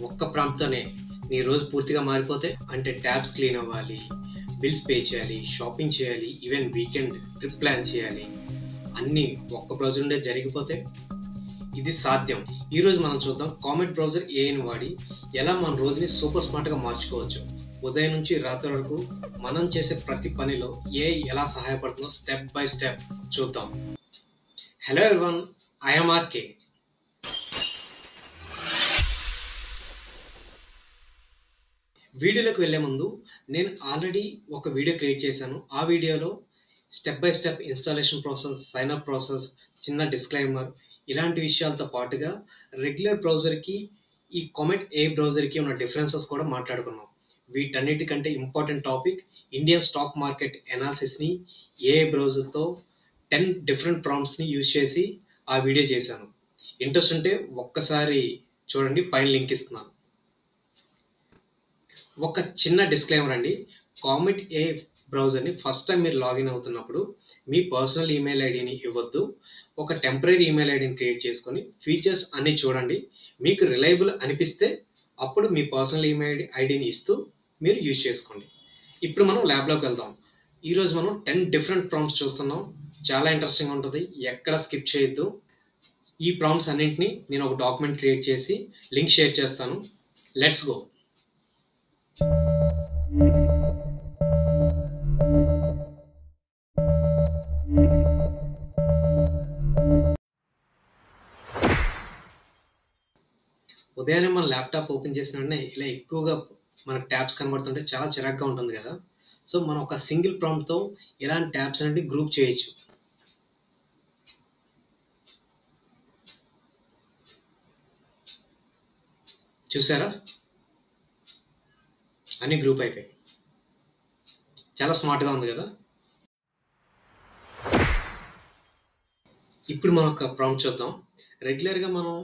ఒక్క ప్రాంప్ట్‌తోనే మీ రోజు పూర్తిగా మారిపోతే అంటే ట్యాబ్స్ క్లీన్ అవ్వాలి, బిల్స్ పే చేయాలి, షాపింగ్ చేయాలి, ఈవెన్ వీకెండ్ ట్రిప్ ప్లాన్ చేయాలి. అన్నీ ఒక్క బ్రౌజర్‌లోనే జరిగిపోతే ఇది సాధ్యం. ఈరోజు మనం చూద్దాం కామెట్ బ్రౌజర్ ఏఐని వాడి ఎలా మన రోజుని సూపర్ స్మార్ట్‌గా మార్చుకోవచ్చు. ఉదయం నుంచి రాత్రి వరకు మనం చేసే ప్రతి పనిలో ఏఐ ఎలా సహాయపడుతుందో స్టెప్ బై స్టెప్ చూద్దాం. Hello everyone, I am RK. వీడియోలోకి వెళ్ళే ముందు నేను ఆల్రెడీ ఒక వీడియో క్రియేట్ చేశాను. ఆ వీడియోలో step by step installation process, sign up process, చిన్న డిస్క్లైమర్ ఇలాంటి విషయాలతో పాటుగా రెగ్యులర్ బ్రౌజర్‌కి ఈ కామెట్ ఏఐ బ్రౌజర్‌కి ఉన్న డిఫరెన్సెస్ కూడా మాట్లాడుకున్నాం. వీటన్నిటికంటే important topic Indian stock market ఎనాలిసిస్‌ని ఏఐ బ్రౌజర్‌తో 10 డిఫరెంట్ ప్రాంప్ట్స్‌ని యూజ్ చేసి ఆ వీడియో చేశాను. ఇంట్రెస్ట్ ఉంటే ఒక్కసారి చూడండి, పైన లింక్ ఇస్తున్నాను. ఒక చిన్న డిస్క్లైమర్ అండి. కామెట్ ఏఐ బ్రౌజర్‌ని ఫస్ట్ టైం మీరు లాగిన్ అవుతున్నప్పుడు మీ పర్సనల్ ఈమెయిల్ ఐడీని ఇవ్వద్దు. ఒక టెంపరరీ ఈమెయిల్ ఐడీని క్రియేట్ చేసుకొని ఫీచర్స్ అన్నీ చూడండి. మీకు రిలయబుల్ అనిపిస్తే అప్పుడు మీ పర్సనల్ ఈమెయిల్ ఐడీని ఇస్తూ మీరు యూజ్ చేసుకోండి. ఇప్పుడు మనం ల్యాబ్‌లోకి వెళ్దాం. ఈరోజు మనం 10 డిఫరెంట్ ప్రాంప్ట్స్ చూస్తున్నాం. చాలా ఇంట్రెస్టింగ్‌గా ఉంటది. ఎక్కడ స్కిప్ చేయొద్దు. ఈ ప్రాంప్ట్స్ అన్నింటిని నేను ఒక డాక్యుమెంట్ క్రియేట్ చేసి లింక్ షేర్ చేస్తాను. Let's go. ఉదయాన్నే మన ల్యాప్‌టాప్ ఓపెన్ చేసిన వెంటనే ఇలా ఎక్కువగా మనకు ట్యాబ్స్ కనబడుతుంటే చాలా చిరాకుగా ఉంటుంది కదా! సో, మనం ఒక సింగిల్ ప్రాంప్ట్‌తో ఇలాంటి ట్యాబ్స్ అనేవి గ్రూప్ చేయొచ్చు. చూసారా? అన్నీ గ్రూప్ అయిపోయాయి. చాలా స్మార్ట్‌గా ఉంది కదా! ఇప్పుడు మనం ఒక ప్రాంప్ట్ చూద్దాం. రెగ్యులర్‌గా మనం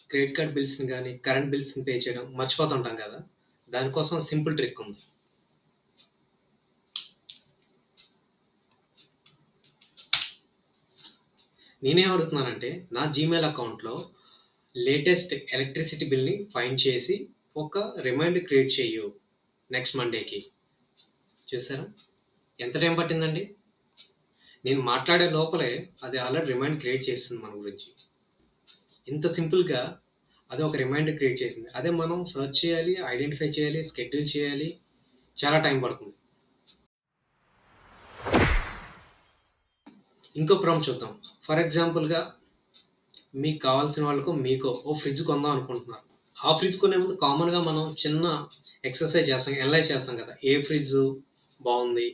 క్రెడిట్ కార్డ్ బిల్స్‌ని గాని, కరెంట్ బిల్స్‌ని పే చేయడం మర్చిపోతుంటాం కదా! దానికోసం సింపుల్ ట్రిక్ ఉంది. నేనేం అడుగుతున్నానంటే నా జీమెయిల్ అకౌంట్‌లో లేటెస్ట్ ఎలక్ట్రిసిటీ బిల్‌ని ఫైండ్ చేసి ఒక రిమైండర్ క్రియేట్ చెయ్యు నెక్స్ట్ మండేకి. చూసారా? ఎంత టైం పట్టిందండి? నేను మాట్లాడే లోపలే అది ఆల్రెడీ రిమైండర్ క్రియేట్ చేసింది మన గురించి. ఇంత సింపుల్‌గా అది ఒక రిమైండర్ క్రియేట్ చేసింది. అదే మనం సెర్చ్ చేయాలి, ఐడెంటిఫై చేయాలి, షెడ్యూల్ చేయాలి. చాలా టైం పడుతుంది. ఇంకో ప్రాంప్ట్ చూద్దాం. ఫర్ ఎగ్జాంపుల్‌గా మీకు కావాల్సిన వాళ్ళకో, మీకో ఓ ఫ్రిడ్జ్ కొందాం అనుకుంటున్నారు. ఆ ఫ్రిడ్జ్ కొనే ముందు కామన్‌గా మనం చిన్న ఎక్సర్సైజ్ చేస్తాం, అనలైజ్ చేస్తాం కదా! ఏ ఫ్రిడ్జ్ బావుంది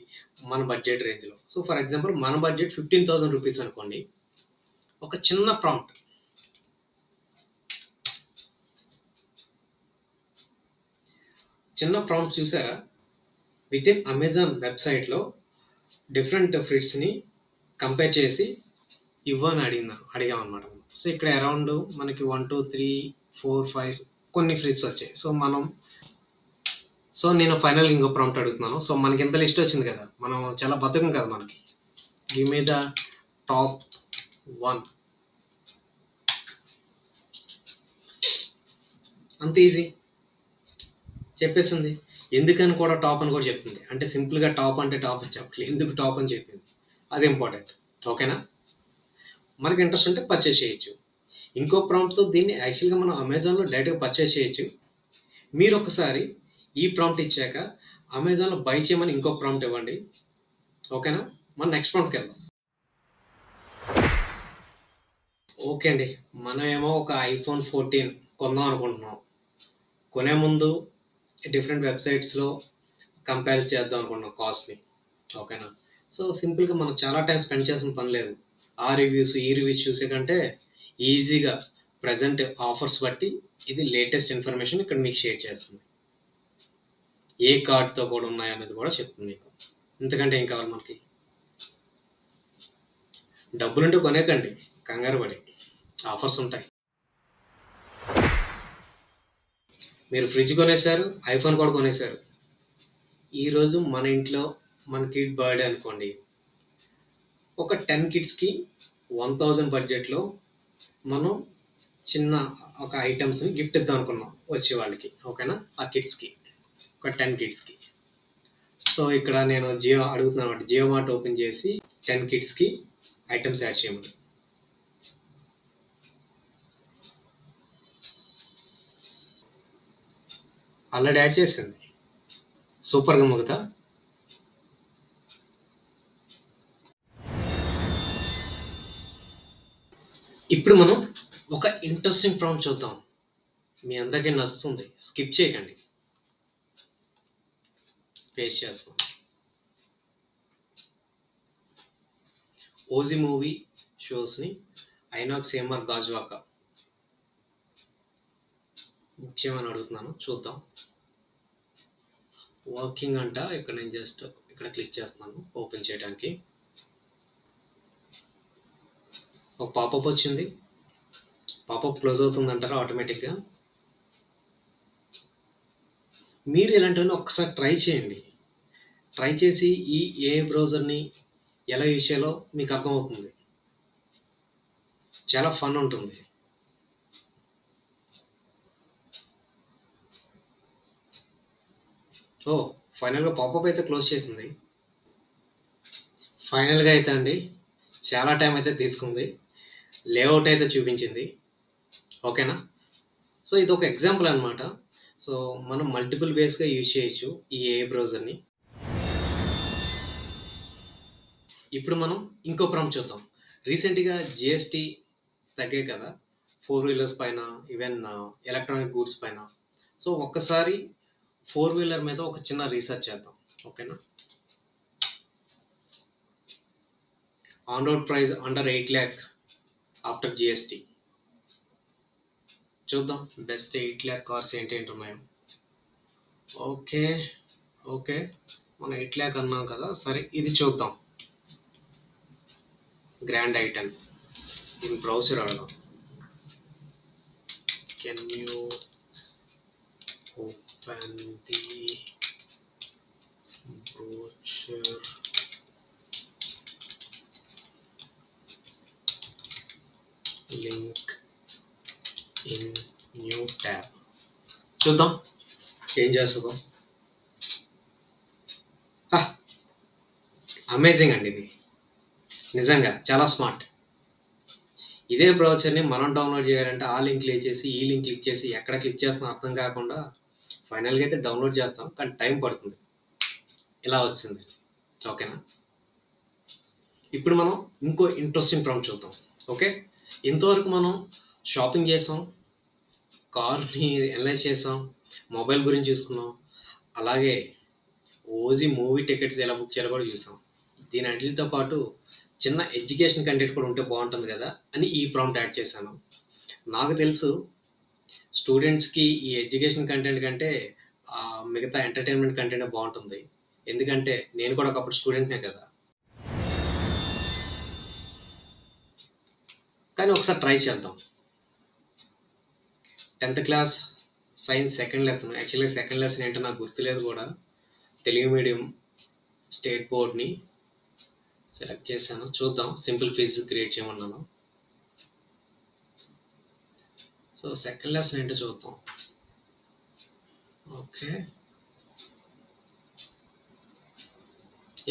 మన బడ్జెట్ రేంజ్‌లో. సో, ఫర్ ఎగ్జాంపుల్ మన బడ్జెట్ రూ. 15,000 అనుకోండి. ఒక చిన్న ప్రాంప్ట్. చిన్న ప్రాంప్ట్ చూసారా? వితిన్ అమెజాన్ వెబ్‌సైట్‌లో డిఫరెంట్ ఫ్రిడ్జ్‌ని కంపేర్ చేసి ఇవ్వని అడిగామనమాట. సో, ఇక్కడ అరౌండ్ మనకి 1, 2, 3, 4, 5 కొన్ని ఫ్రిడ్జ్ వచ్చాయి. సో, నేను ఫైనల్‌గా ఇంకో ప్రాంప్ట్ అడుగుతున్నాను. సో, మనకి ఇంత లిస్ట్ వచ్చింది కదా! మనం చాలా బద్ధకం కదా మనకి. Give me the top 1. అంత ఈజీ. చెప్పేసింది. ఎందుకని కూడా టాప్ అని కూడా చెప్తుంది. అంటే సింపుల్‌గా టాప్ అంటే టాప్ అని చెప్పట్లేదు. ఎందుకు టాప్ అని చెప్పింది. అది ఇంపార్టెంట్. ఓకేనా? మనకి ఇంట్రెస్ట్ ఉంటే పర్చేజ్ చేయొచ్చు. ఇంకో ప్రాంప్ట్‌తో దీన్ని యాక్చువల్‌గా మనం అమెజాన్‌లో డైరెక్ట్‌గా పర్చేజ్ చేయొచ్చు. మీరొకసారి ఈ ప్రాంప్ట్ ఇచ్చాక అమెజాన్‌లో బై చేయమని ఇంకో ప్రాంప్ట్ ఇవ్వండి. ఓకేనా? మనం నెక్స్ట్ ప్రాంప్ట్‌కెళ్దాం. ఓకే అండి. మనమేమో ఒక ఐఫోన్ 14 కొందాం అనుకుంటున్నాం. కొనే ముందు డిఫరెంట్ వెబ్‌సైట్స్‌లో కంపేర్ చేద్దాం అనుకుంటున్నాం కాస్ట్‌ని. ఓకేనా? సో, సింపుల్‌గా మనం చాలా టైం స్పెండ్ చేయాల్సిన పని లేదు. ఆ రివ్యూస్, ఈ రివ్యూస్ చూసే కంటే ఈజీగా ప్రెజెంట్ ఆఫర్స్ బట్టి ఇది లేటెస్ట్ ఇన్ఫర్మేషన్ ఇక్కడ మీకు షేర్ చేస్తుంది. ఏ కార్డ్‌తో కూడా ఉన్నాయనేది కూడా చెప్తుంది మీకు. ఇంతకంటే ఏం కావాలి మనకి? డబ్బులుంటే కొనేయకండి కంగారు పడి. ఆఫర్స్ ఉంటాయి. మీరు ఫ్రిడ్జ్ కొనేసారు, ఐఫోన్ కూడా కొనేసారు. ఈరోజు మన ఇంట్లో మన కిడ్ బర్త్‌డే అనుకోండి. ఒక 10 కిడ్స్‌కి 1000 బడ్జెట్‌లో మనం చిన్న ఒక ఐటమ్స్ని గిఫ్ట్ ఇద్దాం అనుకున్నాం వచ్చే వాళ్ళకి. ఓకేనా, ఆ కిడ్స్కి ఒక 10 కిడ్స్కి. సో ఇక్కడ నేను జియో అడుగుతున్నాను అనమాట. జియో మార్ట్ ఓపెన్ చేసి 10 కిడ్స్కి ఐటమ్స్ యాడ్ చేయమని. ఆల్రెడీ యాడ్ చేసింది. సూపర్గా మొగతా. ఇప్పుడు మనం ఒక ఇంట్రెస్టింగ్ ప్రాంప్ట్ చూద్దాం. మీ అందరికీ నచ్చుతుంది, స్కిప్ చేయకండి. పేస్ట్ చేస్తాం. ఓజీ మూవీ షోస్ని ఐనాక్స్ ఏఎంఆర్ గాజువాక బుక్ చేయమని అడుగుతున్నాను. చూద్దాం. వర్కింగ్ అంట. ఇక్కడ నేను జస్ట్ ఇక్కడ క్లిక్ చేస్తున్నాను ఓపెన్ చేయడానికి. ఒక పాపప్ వచ్చింది. పాపప్ క్లోజ్ అవుతుందంటారా ఆటోమేటిక్గా. మీరు ఇలాంటివన్నీ ఒకసారి ట్రై చేయండి. ట్రై చేసి ఈ ఏ బ్రౌజర్ని ఎలా యూజ్ చేయాలో మీకు అర్థమవుతుంది. చాలా ఫన్ ఉంటుంది. ఓ ఫైనల్గా పాపప్ అయితే క్లోజ్ చేసింది. ఫైనల్గా అయితే అండి చాలా టైం అయితే తీసుకుంది. లేఅవుట్ అయితే చూపించింది. ఓకేనా. సో ఇది ఒక ఎగ్జాంపుల్ అనమాట. సో మనం మల్టిపుల్ వేస్గా యూజ్ చేయొచ్చు ఈ ఏ బ్రౌజర్ని. ఇప్పుడు మనం ఇంకో ప్రాంప్ట్ చూద్దాం. రీసెంట్గా జిఎస్టీ తగ్గాయి కదా 4 వీలర్స్ పైన, ఈవెన్ ఎలక్ట్రానిక్ గూడ్స్ పైన. సో ఒక్కసారి 4 వీలర్ మీద ఒక చిన్న రీసెర్చ్ చేద్దాం. ఓకేనా. On road price under 8 lakh after GST. చూద్దాం బెస్ట్ 8 lakh కార్స్ ఏంటేంటి ఉన్నాయో. ఓకే ఓకే, మనం 8 lakh అన్నాం కదా, సరే ఇది చూద్దాం. గ్రాండ్ ఐటెన్. దీని బ్రౌజర్ ఆడదాం. Can you open the browser link in new tab. చూద్దాం ఏం చేస్తుందో. అమేజింగ్ అండి, ఇది నిజంగా చాలా స్మార్ట్. ఇదే బ్రౌజర్ని మనం డౌన్లోడ్ చేయాలంటే ఆ లింక్ క్లిక్ చేసి ఈ లింక్ క్లిక్ చేసి ఎక్కడ క్లిక్ చేస్తాం అర్థం కాకుండా ఫైనల్గా అయితే డౌన్లోడ్ చేస్తాం, కానీ టైం పడుతుంది. ఇలా వచ్చింది. ఓకేనా. ఇప్పుడు మనం ఇంకో ఇంట్రెస్టింగ్ ప్రాంప్ట్ చూద్దాం. ఓకే, ఇంతవరకు మనం షాపింగ్ చేసాం, కార్ని అనలైజ్ చేసాం, మొబైల్ గురించి చూసుకున్నాం, అలాగే ఓజీ మూవీ టికెట్స్ ఎలా బుక్ చేయాలో కూడా చూసాం. దీని అన్నిటితో పాటు చిన్న ఎడ్యుకేషన్ కంటెంట్ కూడా ఉంటే బాగుంటుంది కదా అని ఈ ప్రాంప్ట్ యాడ్ చేశాను. నాకు తెలుసు స్టూడెంట్స్కి ఈ ఎడ్యుకేషన్ కంటెంట్ కంటే మిగతా ఎంటర్టైన్మెంట్ కంటెంట్ బాగుంటుంది. ఎందుకంటే నేను కూడా ఒకప్పుడు స్టూడెంట్నే కదా. కానీ ఒకసారి ట్రై చేద్దాం. 10th class science second lesson. యాక్చువల్గా సెకండ్ లెసన్ ఏంటో నాకు గుర్తులేదు కూడా. తెలుగు మీడియం స్టేట్ బోర్డ్ని సెలెక్ట్ చేశాను. చూద్దాం. సింపుల్ క్విజ్ క్రియేట్ చేయమన్నాను. సో సెకండ్ లెసన్ ఏంటో చూద్దాం. ఓకే,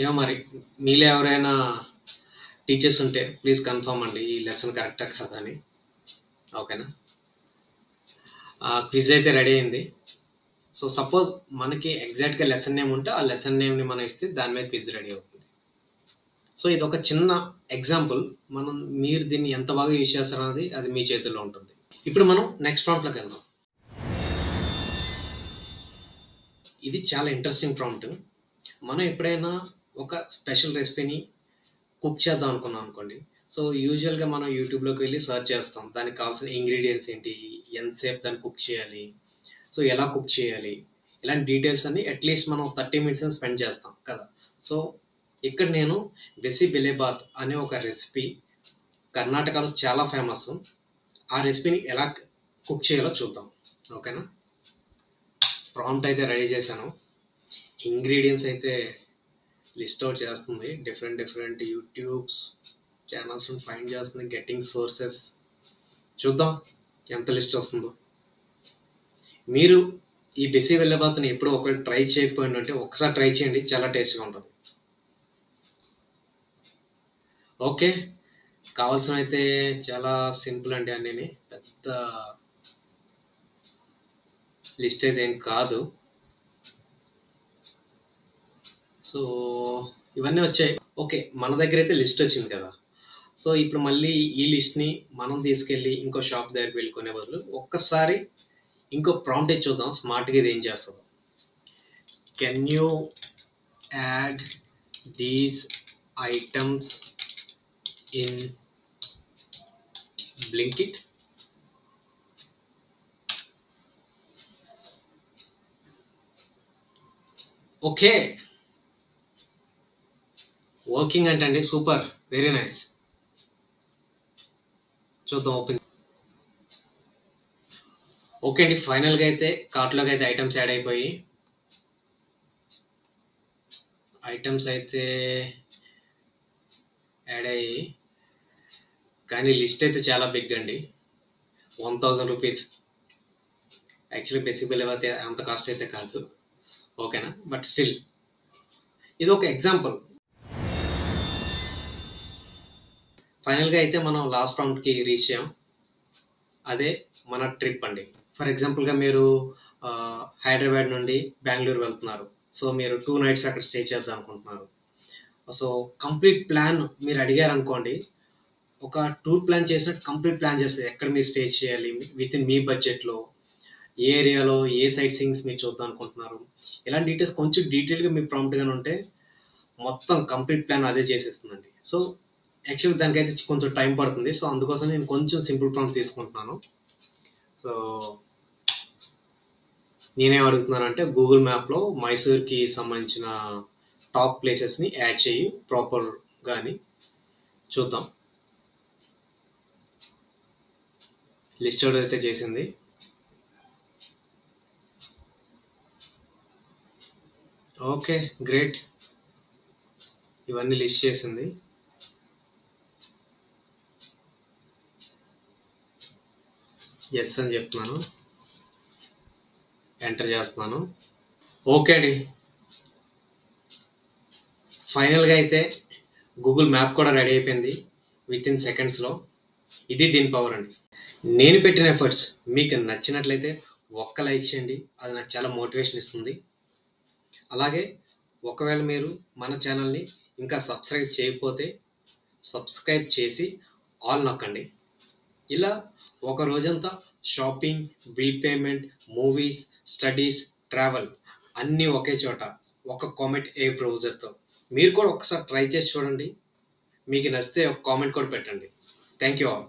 ఏమో మరి మీలో ఎవరైనా టీచర్స్ ఉంటే ప్లీజ్ కన్ఫర్మ్ అండి ఈ లెసన్ కరెక్టా కాదా అని. ఓకేనా. క్విజ్ అయితే రెడీ అయింది. సో సపోజ్ మనకి ఎగ్జాక్ట్గా లెసన్ నేమ్ ఉంటే ఆ లెసన్ నేమ్ని మనం ఇస్తే దాని మీద క్విజ్ రెడీ అవుతుంది. సో ఇది ఒక చిన్న ఎగ్జాంపుల్. మీరు దీన్ని ఎంత బాగా యూజ్ చేస్తారో అది మీ చేతుల్లో ఉంటుంది. ఇప్పుడు మనం నెక్స్ట్ ప్రాంప్ట్లోకి వెళ్దాం. ఇది చాలా ఇంట్రెస్టింగ్ ప్రాంప్ట్. మనం ఎప్పుడైనా ఒక స్పెషల్ రెసిపీని కుక్ చేద్దాం అనుకున్నాం అనుకోండి. సో యూజువల్గా మనం యూట్యూబ్లోకి వెళ్ళి సర్చ్ చేస్తాం. దానికి కావాల్సిన ఇంగ్రీడియంట్స్ ఏంటి, ఎంతసేపు దాన్ని కుక్ చేయాలి, సో ఎలా కుక్ చేయాలి, ఇలాంటి డీటెయిల్స్ అన్ని అట్లీస్ట్ మనం 30 minutes స్పెండ్ చేస్తాం కదా. సో ఇక్కడ నేను బెసి బెలేబాత్ అనే ఒక రెసిపీ కర్ణాటకలో చాలా ఫేమస్. ఆ రెసిపీని ఎలా కుక్ చేయాలో చూద్దాం. ఓకేనా. ప్రాంప్ట్ అయితే రెడీ చేశాను. ఇంగ్రీడియంట్స్ అయితే లిస్ట్ అవుట్ చేస్తుంది. డిఫరెంట్ యూట్యూబ్స్ ఛానల్స్ ఫైండ్ చేస్తుంది. Getting sources. చూద్దాం ఎంత లిస్ట్ వస్తుందో. మీరు ఈ బెసీ వెళ్ళబాతని ఎప్పుడూ ఒకవేళ ట్రై చేయకపోయిందంటే ఒక్కసారి ట్రై చేయండి. చాలా టేస్ట్‌గా ఉంటది. ఓకే. కావాల్సినవైతే చాలా సింపుల్ అండి అన్నీని. పెద్ద లిస్ట్ అయితే ఏం కాదు. సో, ఇవన్నీ వచ్చాయి. ఓకే. మన దగ్గరైతే లిస్ట్ వచ్చింది కదా! సో, ఇప్పుడు మళ్ళీ ఈ లిస్ట్‌ని మనం తీసుకెళ్ళి ఇంకో షాప్ దగ్గరికి వెళ్లి కొనే బదులు ఒక్కసారి ఇంకో ప్రాంప్ట్ ఇచ్చి చూద్దాం స్మార్ట్‌గా ఇది ఏం చేస్తదో. Can you add these items in Blinkit? Okay. Working అంటండి. సూపర్. Very nice. చూద్దాం ఓపెన్. ఓకే అండి. ఫైనల్‌గా అయితే కార్ట్‌లోకి అయితే ఐటెమ్స్ యాడ్ అయిపోయి. ఐటెమ్స్ అయితే యాడ్ అయ్యాయి. కానీ లిస్ట్ అయితే చాలా బిగ్ అండి. ₹1000. యాక్చువల్లీ బేసిక్ బిల్ అయితే అంత కాస్ట్ అయితే కాదు. ఓకేనా? బట్ స్టిల్ ఇది ఒక ఎగ్జాంపుల్. ఫైనల్‌గా అయితే మనం లాస్ట్ ప్రాంప్ట్‌కి రీచ్ అయ్యాం. అదే మన ట్రిప్ అండి. ఫర్ ఎగ్జాంపుల్‌గా మీరు హైదరాబాద్ నుండి బెంగుళూరు వెళ్తున్నారు. సో, మీరు 2 నైట్స్ అక్కడ స్టే చేద్దాం అనుకుంటున్నారు. సో, కంప్లీట్ ప్లాన్ మీరు అడిగారనుకోండి. ఒక టూర్ ప్లాన్ చేసినట్టు కంప్లీట్ ప్లాన్ చేస్తది. ఎక్కడ మీరు స్టే చేయాలి? వితిన్ మీ బడ్జెట్‌లో, ఏ ఏరియాలో ఏ సైట్ సీయింగ్స్ మీరు చూద్దాం అనుకుంటున్నారు? ఇలాంటి డీటెయిల్స్ కొంచెం డీటెయిల్‌గా మీ ప్రాంప్ట్ గాని ఉంటే మొత్తం కంప్లీట్ ప్లాన్ అదే చేసేస్తుందండి. సో, యాక్చువల్లీ దానికైతే కొంచెం టైం పడుతుంది. సో, అందుకోసం నేను కొంచెం సింపుల్ ప్రాంప్ట్ తీసుకుంటున్నాను. సో, నేనేం అడుగుతున్నానంటే గూగుల్ మ్యాప్‌లో మైసూర్‌కి సంబంధించిన టాప్ ప్లేసెస్‌ని యాడ్ చెయ్యి ప్రాపర్‌గా అని. చూద్దాం. లిస్ట్ ఔట్ అయితే చేసింది. ఓకే. గ్రేట్. ఇవన్నీ లిస్ట్ చేసింది. యెస్ అని చెప్తున్నాను. ఎంటర్ చేస్తున్నాను. ఓకే అండి. ఫైనల్‌గా అయితే గూగుల్ మ్యాప్ కూడా రెడీ అయిపోయింది. వితిన్ సెకండ్స్‌లో. ఇది దీని పవర్ అండి. నేను పెట్టిన ఎఫర్ట్స్ మీకు నచ్చినట్లయితే ఒక్క లైక్ చేయండి. అది నాకు చాలా మోటివేషన్ ఇస్తుంది. అలాగే ఒకవేళ మీరు మన ఛానల్‌ని ఇంకా సబ్స్క్రైబ్ చేయకపోతే సబ్స్క్రైబ్ చేసి ఆల్ నొక్కండి. ఇలా ఒక రోజంతా shopping, bill payment, movies, studies, travel అన్నీ ఒకే చోట. ఒక కామెట్ ఏ బ్రౌజర్‌తో. మీరు కూడా ఒక్కసారి ట్రై చేసి చూడండి. మీకు నచ్చితే ఒక కామెంట్ కూడా పెట్టండి. Thank you all.